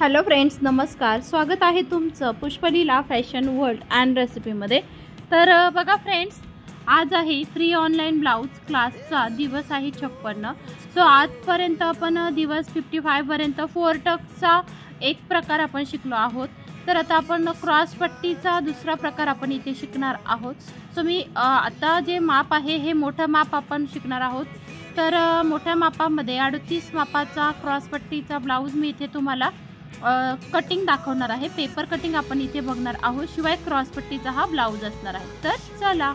Hello friends, नमस्कार. स्वागत आहे तुमचं पुष्पलीला फॅशन वर्ल्ड अँड रेसिपीमध्ये. तर बघा फ्रेंड्स, आज आहे फ्री ऑनलाईन ब्लाऊज क्लासचा दिवस आहे 56. सो आजपर्यंत आपण दिवस 55 पर्यंत 4 टक्सचा एक प्रकार आपण शिकलो आहोत. तर आता आपण क्रॉस पट्टीचा दुसरा प्रकार आपण इथे शिकणार आहोत. सो मी आता जे माप आहे हे मोठं माप आपण शिकणार आहोत. तर मोठ्या मापामध्ये 38 मापाचा क्रॉस पट्टीचा ब्लाऊज मी इथे तुम्हाला कटिंग दाखवणार आहे. पेपर कटिंग आपण इथे बघणार आहोत, शिवाय क्रॉस पट्टीचा हा ब्लाऊज असणार आहे. तर चला.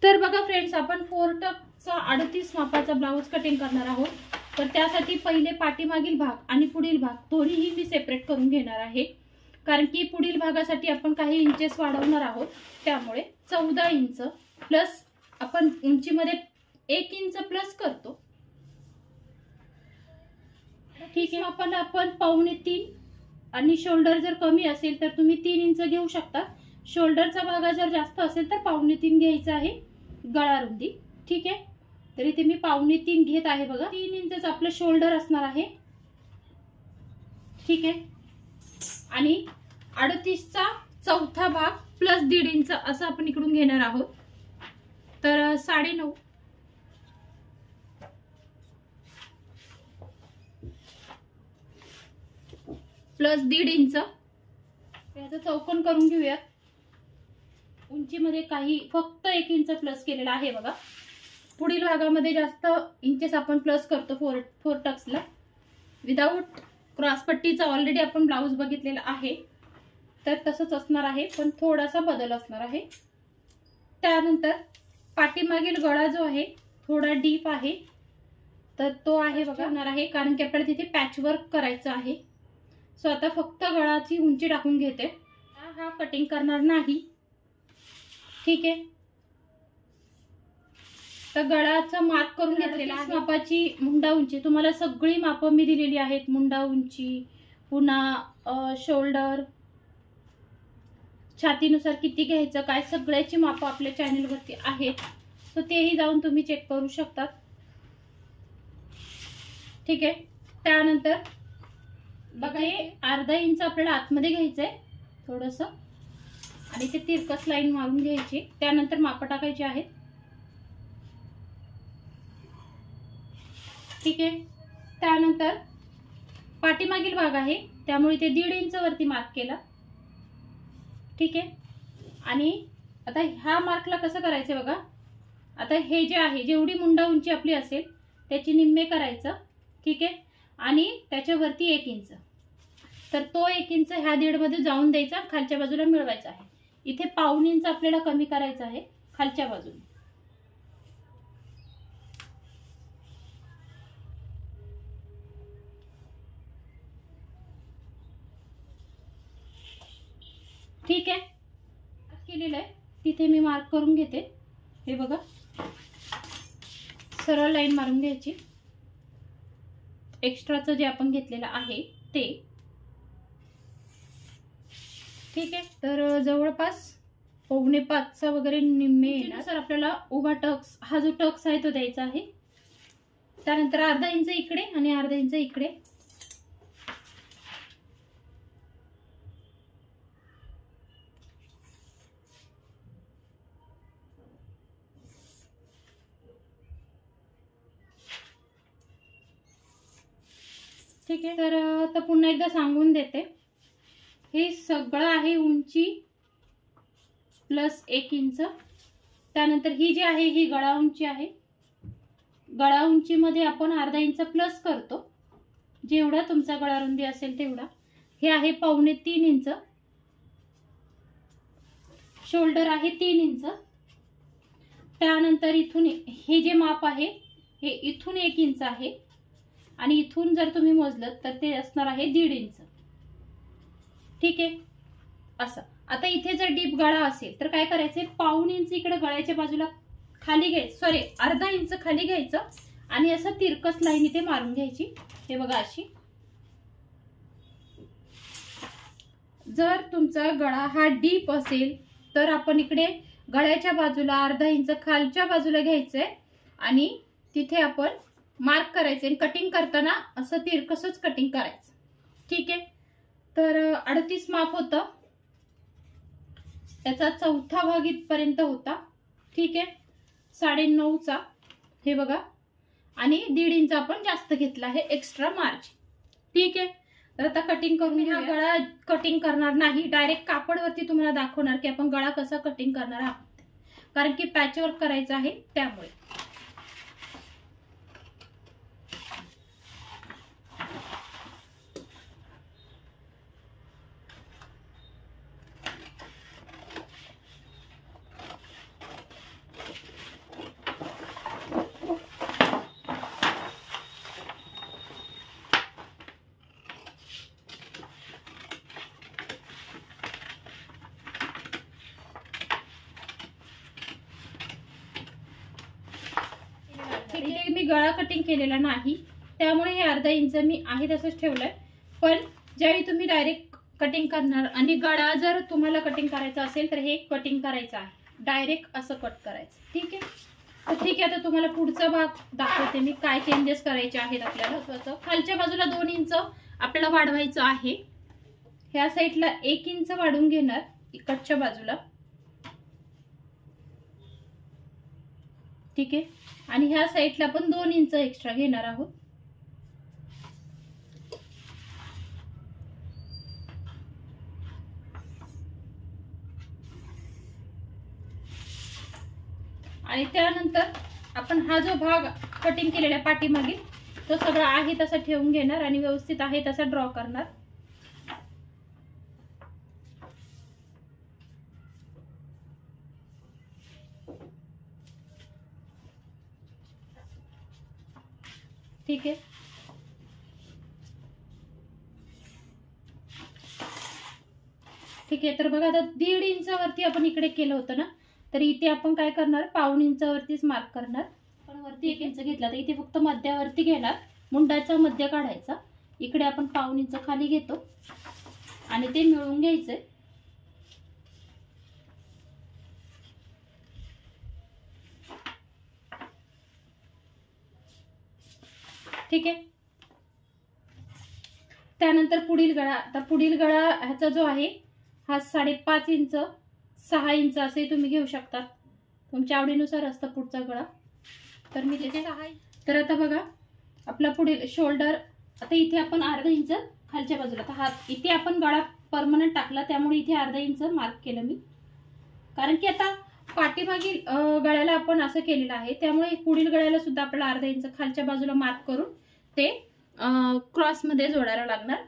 तर बघा फ्रेंड्स, आपण 4 टक्सचा 38 मापाचा ब्लाऊज कटिंग करणार आहोत. तर त्यासाठी पहिले पाठीमागील भाग आणि पुढील भाग दोन्हीही मी सेपरेट करून घेणार आहे, कारण की पुढील भागासाठी आपण काही इंचेस वाढवणार आहोत. त्यामुळे 14 इंच प्लस आपण उंचीमध्ये 1 इंच प्लस करतो. ठीक आहे. आपण 2.25 आणि शोल्डर जर कमी असेल तर तुम्ही 3 इंच घेऊ शकता. शोल्डरचा भाग जर जास्त असेल तर 2.25 घ्यायचा आहे गळा रुंदी. ठीक आहे. तर इथे मी 2.25 घेत आहे. बघा, 3 इंचच आपलं शोल्डर असणार आहे. ठीक आहे. आणि 38चा चौथा भाग प्लस 1.5 इंच असं आपण इकडून घेणार आहोत. तर 9.5 प्लस 1.5 इंच याचा चौकोन करून घेऊयात. उंचीमध्ये काही फक्त 1 इंच प्लस केलेला आहे. बघा, पुढील भागामध्ये जास्त इंचेस आपण प्लस करतो 4 टक्सला. विदाउट क्रॉस पट्टीचा ऑलरेडी आपण ब्लाऊज बघितलेला आहे, तर तसंच असणार आहे, पण थोडासा बदल असणार आहे. त्यानंतर पाठीमागील गळा जो आहे थोडा डीप आहे, तर तो आहे बघा होणार आहे, कारण की आपल्याला तिथे पॅचवर्क करायचं आहे. सो आता फक्त गळाची उंची टाकून घेते. हा कटिंग करणार नाही. ठीक आहे. तर गळाचं माप करून घेतलेला आहे. मापाची मुंडा उंची तुम्हाला सगळी मापं मी दिलेली आहेत. मुंडा उंची, पुन्हा शोल्डर, छातीनुसार किती घ्यायचं काय, सगळ्याची मापं आपल्या चॅनलवरती आहेत. सो तेही जाऊन तुम्ही चेक करू शकतात. ठीक आहे. त्यानंतर बघा, हे अर्धा इंच आपल्याला आतमध्ये घ्यायचंय थोडंसं, आणि ते तिरकस लाईन मारून घ्यायची. त्यानंतर मापं टाकायची आहेत. ठीक आहे. त्यानंतर पाठीमागील भाग आहे त्यामुळे ते 1.5 इंच वरती मार्क केला. ठीक आहे. आणि आता ह्या मार्कला कसं करायचं बघा, आता हे जे आहे जेवढी मुंडा उंची आपली असेल त्याची निम्मे करायचं. ठीक आहे. आणि त्याच्यावरती 1 इंच, तर तो 1 इंच ह्या 1.5 मध्ये जाऊन द्यायचा, खालच्या बाजूला मिळवायचा आहे. इथे 1.5 इंच आपल्याला कमी करायचं आहे खालच्या बाजूने. ठीक आहे. केलेलं आहे तिथे मी मार्क करून घेते. हे बघा, सरळ लाईन मारून घ्यायची. एक्स्ट्राचं जे आपण घेतलेलं आहे ते. ठीक आहे. तर जवळपास 4.25 वगैरे निम्मे येणार. सर आपल्याला उभा टक्स, हा जो टक्स आहे तो द्यायचा आहे. त्यानंतर अर्धा इंच इकडे आणि अर्धा इंच इकडे. ठीक आहे. तर आता पुन्हा एकदा सांगून देते, हे सगळं आहे उंची प्लस 1 इंच. त्यानंतर ही जी आहे ही गळा उंची आहे. गळा उंचीमध्ये आपण अर्धा इंच प्लस करतो, जेवढा तुमचा गळा रुंदी असेल तेवढा. हे आहे 2.25 इंच. शोल्डर आहे 3 इंच. त्यानंतर इथून हे जे माप आहे हे इथून 1 इंच आहे, आणि इथून जर तुम्ही मोजलं तर ते असणार आहे 1.5 इंच. ठीक आहे. असं. आता इथे जर डीप गळा असेल तर काय करायचंय, 1.5 इंच इकडे गळ्याच्या बाजूला खाली घ्यायचं, सॉरी अर्धा इंच खाली घ्यायचं, आणि असं तिरकस लाईन इथे मारून घ्यायची. हे बघा अशी. जर तुमचा गळा हा डीप असेल तर आपण इकडे गळ्याच्या बाजूला अर्धा इंच खालच्या बाजूला घ्यायचंय, आणि तिथे आपण मार्क करायचे आणि कटिंग करताना असं तिरकसच कटिंग करायचं. ठीक आहे. तर 38 माप होतं, त्याचा चौथा भाग इथपर्यंत होता. ठीक आहे. 9.5चा हे बघा, आणि 1.5 इंच आपण जास्त घेतला आहे एक्स्ट्रा मार्जिन. ठीक आहे. तर आता कटिंग करून हा गळा कटिंग करणार नाही, डायरेक्ट कापडवरती तुम्हाला दाखवणार की आपण गळा कसा कटिंग करणार आहोत, कारण की पॅचवर्क करायचं आहे त्यामुळे. इथे मी गळा कटिंग केलेला नाही, त्यामुळे हे अर्धा इंच मी आहे तसंच ठेवलंय. पण ज्यावेळी तुम्ही डायरेक्ट कटिंग करणार आणि गळा जर तुम्हाला कटिंग करायचा असेल तर हे कटिंग करायचं आहे, डायरेक्ट असं कट करायचं. ठीक आहे. तर ठीक आहे, आता तुम्हाला पुढचा भाग दाखवते मी काय चेंजेस करायचे आहेत आपल्याला. स्वतः खालच्या बाजूला 2 इंच आपल्याला वाढवायचं आहे. ह्या साईडला 1 इंच वाढून घेणार इकडच्या बाजूला. ठीक आहे. आणि ह्या साईडला पण 2 इंच एक्स्ट्रा घेणार आहोत. आणि त्यानंतर आपण हा जो भाग कटिंग केलेला पाठीमागे तो सगळा आहे तसा ठेवून घेणार आणि व्यवस्थित आहे तसा ड्रॉ करणार. ठीक आहे. ठीक आहे. तर बघा आता 1.5 इंचावरती आपण इकडे केलं होतं ना, तर इथे आपण काय करणार, 1.5 इंचावरतीच मार्क करणार. आपण वरती 1 इंच घेतला तर इथे फक्त मध्यावरती घेणार, मुंडाचा मध्य काढायचा. इकडे आपण 1.5 इंच खाली घेतो आणि ते मिळवून घ्यायचंय. ठीक आहे. त्यानंतर पुढील गळा. आता पुढील गळा ह्याचा जो आहे हा 5.5 इंच 6 इंच असे तुम्ही घेऊ शकता, तुमच्या आवडीनुसार असतं पुढचा गळा. तर मी तिथे 6. तर आता बघा आपला पुढील शोल्डर. आता इथे आपण अर्धा इंच खालच्या बाजूला, तर हात इथे आपण गळा परमनंट टाकला त्यामुळे इथे अर्धा इंच मार्क केलं मी, कारण की आता पाठीमागील गळ्याला आपण असं केलेलं आहे त्यामुळे पुढील गळ्याला सुद्धा आपल्याला अर्धा इंच खालच्या बाजूला मार्क करून ते क्रॉस मध्ये जोडायला लागणार.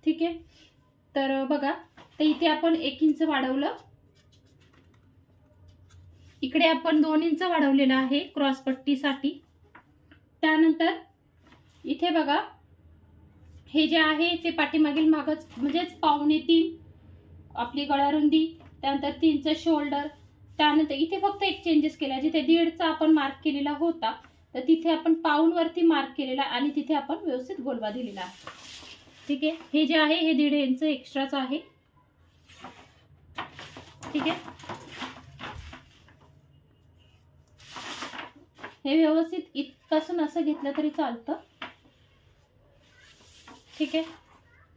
ठीक आहे. तर बघा, तर इथे आपण 1 इंच वाढवलं, इकडे आपण 2 इंच वाढवलेलं आहे क्रॉस पट्टीसाठी. त्यानंतर इथे बघा हे जे आहे ते पाठीमागील मागच म्हणजेच 2.25 आपली गळारुंदी, त्यानंतर 3चं शोल्डर. त्यानंतर इथे फक्त एक चेंजेस केला, जिथे 1.5चा आपण मार्क केलेला होता तर तिथे आपण पाऊण वरती मार्क केलेला आणि तिथे आपण व्यवस्थित गोलवा दिलेला आहे. ठीक आहे. हे जे आहे हे 1.5 इंच एक्स्ट्राच आहे. ठीक आहे. हे व्यवस्थित इथपासून असं घेतलं तरी चालतं. ठीक आहे.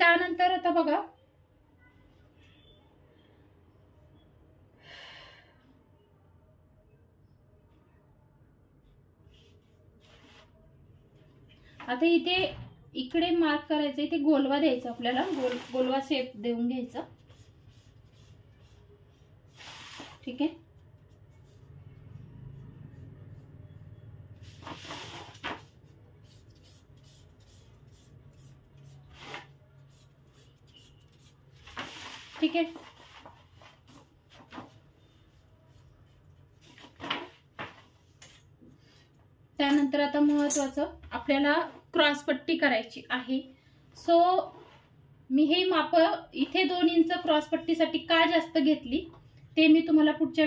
त्यानंतर आता बघा आता इथे इकडे मार्क करायचं, इथे गोलवा द्यायचा आपल्याला, गोलवा शेप देऊन घ्यायचा. ठीक आहे. ठीक आहे. त्यानंतर आता महत्त्वाचं आपल्याला क्रॉस पट्टी करायची आहे. सो मी हे माप इथे 2 इंच क्रॉस पट्टीसाठी का जास्त घेतली ते मी तुम्हाला पुढच्या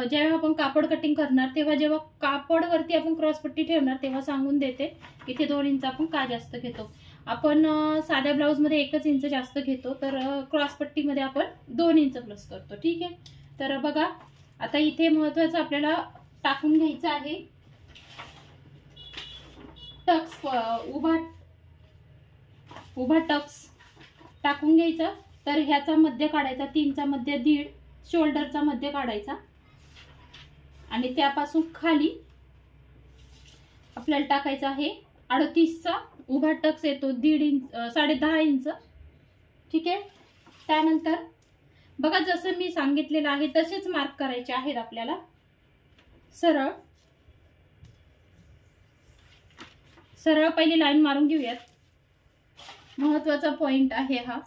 जेव्हा आपण कापड कटिंग करणार तेव्हा, जेव्हा कापडवरती आपण क्रॉस पट्टी ठेवणार तेव्हा सांगून देते. इथे 2 इंच आपण का जास्त घेतो. आपण साध्या ब्लाऊज मध्ये 1 इंच जास्त घेतो, तर क्रॉस पट्टीमध्ये आपण 2 इंच प्लस करतो. ठीक आहे. तर बघा आता इथे महत्त्वाचं आपल्याला टाकून घ्यायचं आहे टक्स उभा टक्स टाकून घ्यायचा. तर ह्याचा मध्य काढायचा, 3चा मध्य 1.5, शोल्डरचा मध्य काढायचा आणि त्यापासून खाली आपल्याला टाकायचा आहे 38चा उभा टक्स येतो, 1.5 इंच 10.5 इंच. ठीक आहे. त्यानंतर बघा जसं मी सांगितलेलं आहे तसेच मार्क करायचे आहेत आपल्याला. सरळ सरळ पहिली लाईन मारून घेऊयात. महत्वाचा पॉइंट आहे हा.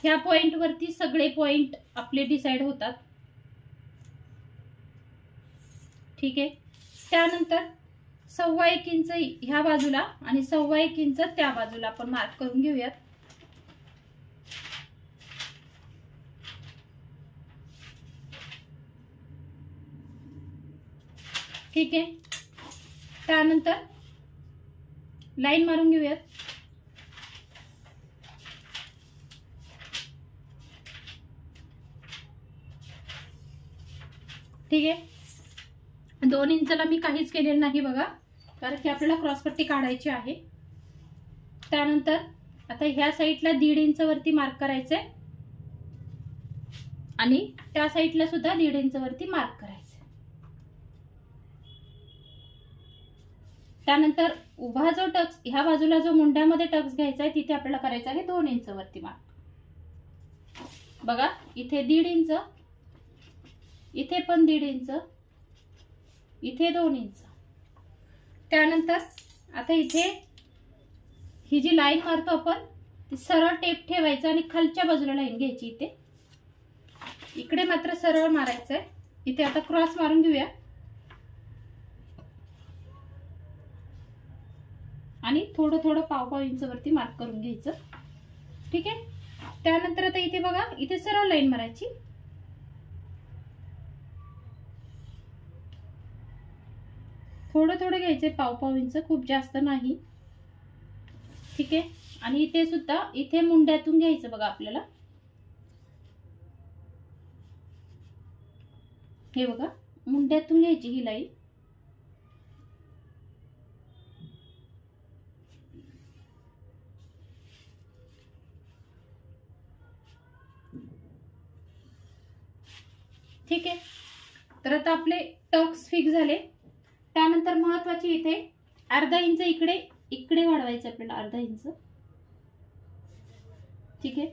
ह्या पॉइंट वरती सगळे पॉइंट आपले डिसाइड होतात. ठीक आहे. त्यानंतर 1.25 इंच ह्या बाजूला आणि 1.25 इंच त्या बाजूला आपण मार्क करून घेऊयात. ठीक आहे. त्यानंतर लाईन मारून घेऊयात. ठीक आहे. 2 इंचला मी काहीच केलेलं नाही बघा, कारण की आपल्याला क्रॉसपट्टी काढायची आहे. त्यानंतर आता ह्या साईडला 1.5 इंच वरती मार्क करायचंय आणि त्या साईडला सुद्धा 1.5 इंच वरती मार्क करायचंय. त्यानंतर उभा जो टक्स ह्या बाजूला जो मुंड्यामध्ये टक्स घ्यायचा आहे तिथे आपल्याला करायचं आहे 2 इंच वरती मार्क. बघा इथे 1.5 इंच, इथे पण 1.5 इंच, इथे 2 इंच. त्यानंतर आता इथे ही जी लाईन मारतो आपण ती सरळ टेप ठेवायचा आणि खालच्या बाजूला लाईन घ्यायची. इकडे मात्र सरळ मारायचंय. इथे आता क्रॉस मारून घेऊया आणि थोडं थोडं 1.5 इंच वरती मार्क करून घ्यायचं. ठीक आहे. त्यानंतर आता इथे बघा इथे सरळ लाईन मारायची. थोडं थोडं घ्यायचंय, 1.5 इंच, खूप जास्त नाही. ठीक आहे. आणि इथे सुद्धा इथे मुंड्यातून घ्यायचं बघा आपल्याला. हे बघा मुंड्यातून घ्यायची ही लाईन. ठीक आहे. तर आता आपले टक्स फिक्स झाले. त्यानंतर महत्वाची इथे 1/2 इंच इकडे वाढवायचं आपल्याला, 1/2 इंच. ठीक आहे.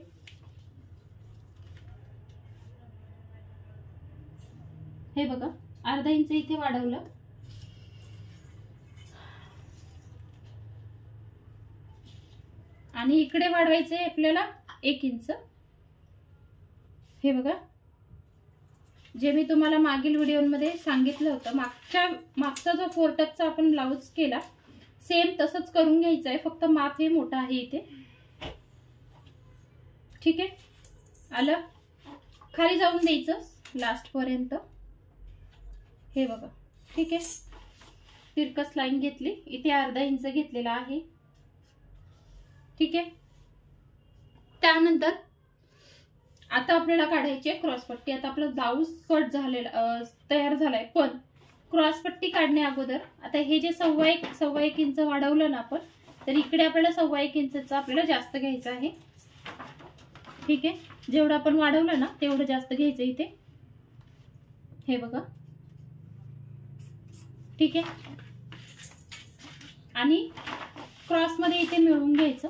हे बघा 1/2 इंच इथे वाढवलं आणि इकडे वाढवायचंय आपल्याला 1 इंच. हे बघा जे मी तुम्हाला मागील व्हिडिओमध्ये सांगितलं होतं, मागचा जो 4 टक्सचा आपण ब्लाउज केला सेम तसंच करून घ्यायचं आहे, फक्त माप हे मोठं आहे इथे. ठीक आहे. आलं. खाली जाऊन द्यायचं लास्ट पर्यंत. हे बघा. ठीक आहे. तिरकस लाईन घेतली, इथे 1/2 इंच घेतलेला आहे. ठीक आहे. त्यानंतर आता आपल्याला काढायची क्रॉसपट्टी. आता आपला ब्लाउज कट झालेला तयार झालाय, पण क्रॉसपट्टी काढण्या अगोदर आता हे जे 1.25 इंच वाढवलं ना आपण, तर इकडे आपल्याला 1.25 इंचचा आपल्याला जास्त घ्यायचं आहे. ठीक आहे. जेवढं आपण वाढवलं ना तेवढं जास्त घ्यायचं इथे. हे बघा. ठीक आहे. आणि क्रॉस मध्ये इथे मिळवून घ्यायचं.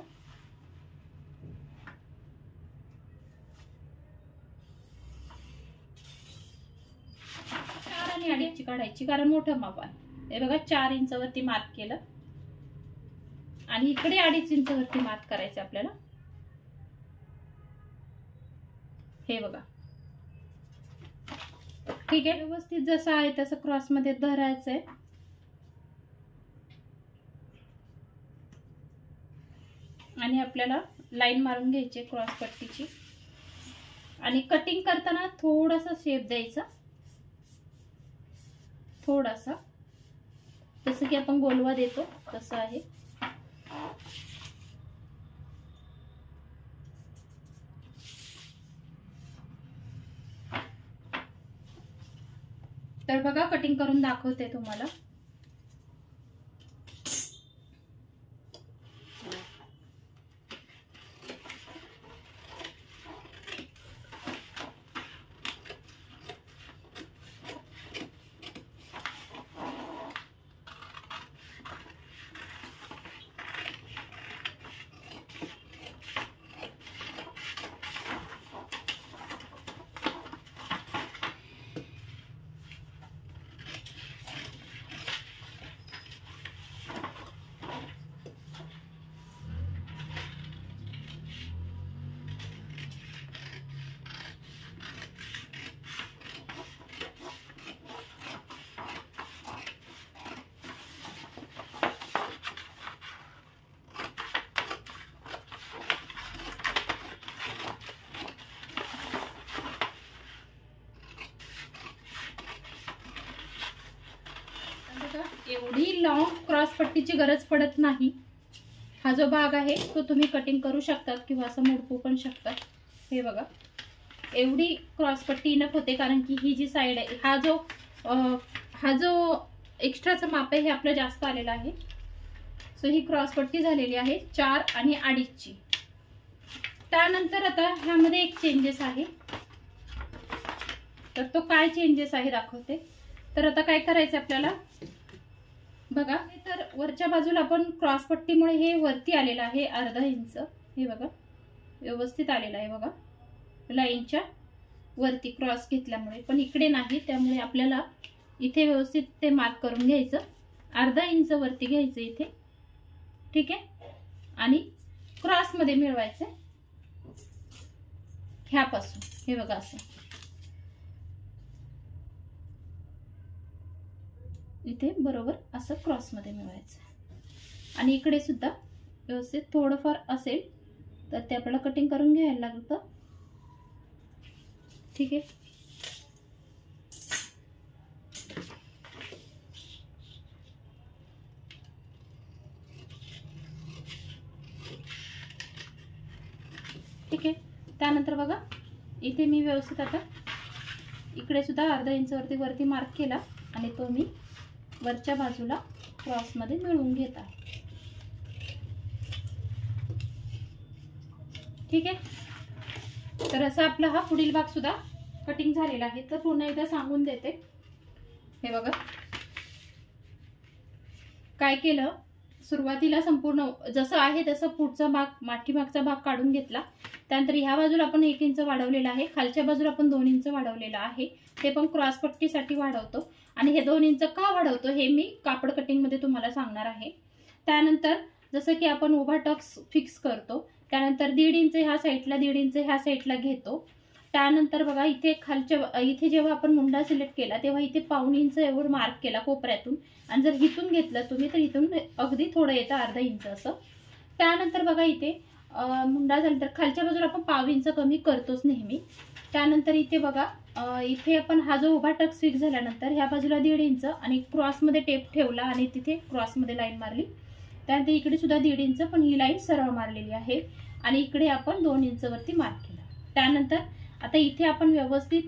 आणि अडीचची काढायची, कारण मोठं माप आहे. हे बघा 4 इंच वरती मार्क केलं आणि इकडे 2.5 इंच वरती मार्क करायचं आपल्याला. हे बघा. ठीक आहे. व्यवस्थित जसं आहे तसं क्रॉस मध्ये धरायचंय आणि आपल्याला लाईन मारून घ्यायची क्रॉस पट्टीची. आणि कटिंग करताना थोडासा शेप द्यायचा, थोडासा, जसं की आपण गोलवा देतो तसं आहे. तर बघा कटिंग करून दाखवते तुम्हाला. एवढी लॉंग क्रॉस पट्टीची गरज पडत नाही. हा जो भाग आहे तो तुम्ही कटिंग करू शकतात किंवा असं मोडपू पण शकतात. हे बघा, एवढी क्रॉस पट्टी इनफ होते, कारण की ही जी साईड आहे, हा जो एक्स्ट्राचं माप आहे हे आपलं जास्त आलेलं आहे. सो ही क्रॉस पट्टी झालेली आहे 4 आणि 2.5ची. त्यानंतर आता ह्यामध्ये एक चेंजेस आहे, तर तो काय चेंजेस आहे दाखवते. तर आता काय करायचं आपल्याला बघा, तर वरच्या बाजूला आपण क्रॉस पट्टीमुळे हे वरती आलेलं आहे अर्धा इंच. हे बघा व्यवस्थित आलेलं आहे बघा, लाईनच्या वरती क्रॉस घेतल्यामुळे, पण इकडे नाही, त्यामुळे आपल्याला इथे व्यवस्थित ते मार्क करून घ्यायचं. अर्धा इंच वरती घ्यायचं इथे, ठीक आहे, आणि क्रॉस मध्ये मिळवायचं ह्यापासून. हे बघा असं इथे बरोबर असं क्रॉस मध्ये मिळवायचं. आणि इकडे सुद्धा व्यवस्थित थोडंफार असेल तर ते आपल्याला कटिंग करून घ्यायला लागतं, ठीक आहे. ठीक आहे. त्यानंतर बघा इथे मी व्यवस्थित आता इकडे सुद्धा अर्धा इंच वरती मार्क केला आणि तो मी वरच्या बाजूला क्रॉस मध्ये मिळवून घेत आहे, ठीक आहे. तर असा आपला हा पुढील भाग सुद्धा कटिंग झालेला आहे. तर पुन्हा एकदा सांगून देते. हे बघा काय केलं, सुरुवातीला संपूर्ण जसं आहे तसं पुढचा भाग, पाठीमागचा भाग काढून घेतला. त्यानंतर ह्या बाजूला आपण 1 इंच वाढवलेला आहे, खालच्या बाजूला आपण 2 इंच वाढवलेला आहे. ते पण क्रॉस पट्टीसाठी वाढवतो. आणि हे 2 इंच का वाढवतो हे मी कापड कटिंग मध्ये तुम्हाला सांगणार आहे. त्यानंतर जसं की आपण उभा टक्स फिक्स करतो, त्यानंतर 1.5 इंच ह्या साईडला, 1.5 इंच ह्या साईडला घेतो. त्यानंतर बघा इथे इथे जेव्हा आपण मुंडा सिलेक्ट केला तेव्हा इथे 1.5 इंच एवढं मार्क केला कोपऱ्यातून, आणि जर इथून घेतलं तुम्ही तर इथून अगदी थोडं येतं अर्धा इंच असं. त्यानंतर बघा इथे मुंडा झाल्यानंतर खालच्या बाजूला आपण 1/2 इंच कमी करतोच नेहमी. त्यानंतर इथे बघा इथे आपण हा जो उभा टक्स फिक्स झाल्यानंतर ह्या बाजूला 1.5 इंच आणि क्रॉसमध्ये टेप ठेवला आणि तिथे क्रॉसमध्ये लाईन मारली. त्यानंतर इकडे सुद्धा 1.5 इंच, पण ही लाईन सरळ मारलेली आहे. आणि इकडे आपण 2 इंच वरती मार्क केला. त्यानंतर आता इथे आपण व्यवस्थित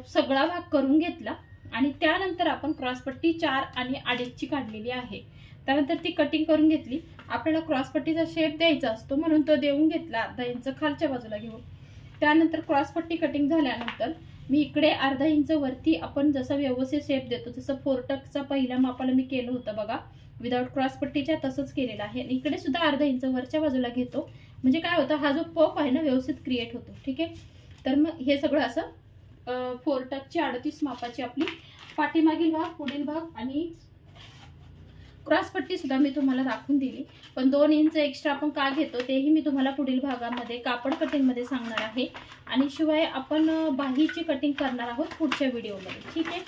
सगळा भाग करून घेतला आणि त्यानंतर आपण क्रॉसपट्टी 4 आणि 2.5ची काढलेली आहे. त्यानंतर ती कटिंग करून घेतली. आपल्याला क्रॉसपट्टीचा शेप द्यायचा असतो म्हणून तो देऊन घेतला अर्धा इंच खालच्या बाजूला घेऊन. त्यानंतर क्रॉसपट्टी कटिंग झाल्यानंतर मी इकडे अर्धा इंच वरती आपण जसं व्यवस्थित शेप देतो तसं 4 टक्सचा पहिल्या मापाला मी केलं होतं बघा, विदाउट क्रॉसपट्टीच्या तसंच केलेलं आहे. आणि इकडे सुद्धा अर्धा इंच वरच्या बाजूला घेतो, म्हणजे काय होतं हा जो पफ आहे ना व्यवस्थित क्रिएट होतो, ठीक आहे. तर मग हे सगळं असं 4 टक्सची 38 मापाची आपली पाठीमागील भाग, पुढील भाग आणि क्रॉसपट्टी सुद्धा मी तुम्हाला दाखवून दिली. पण 2 इंच एक्स्ट्रा आपण का घेतो तेही मी तुम्हाला पुढील भागामध्ये कापड कटिंग मध्ये सांगणार आहे. आणि शिवाय आपण बाहीची कटिंग करणार आहोत पुढच्या व्हिडिओमध्ये, ठीक आहे.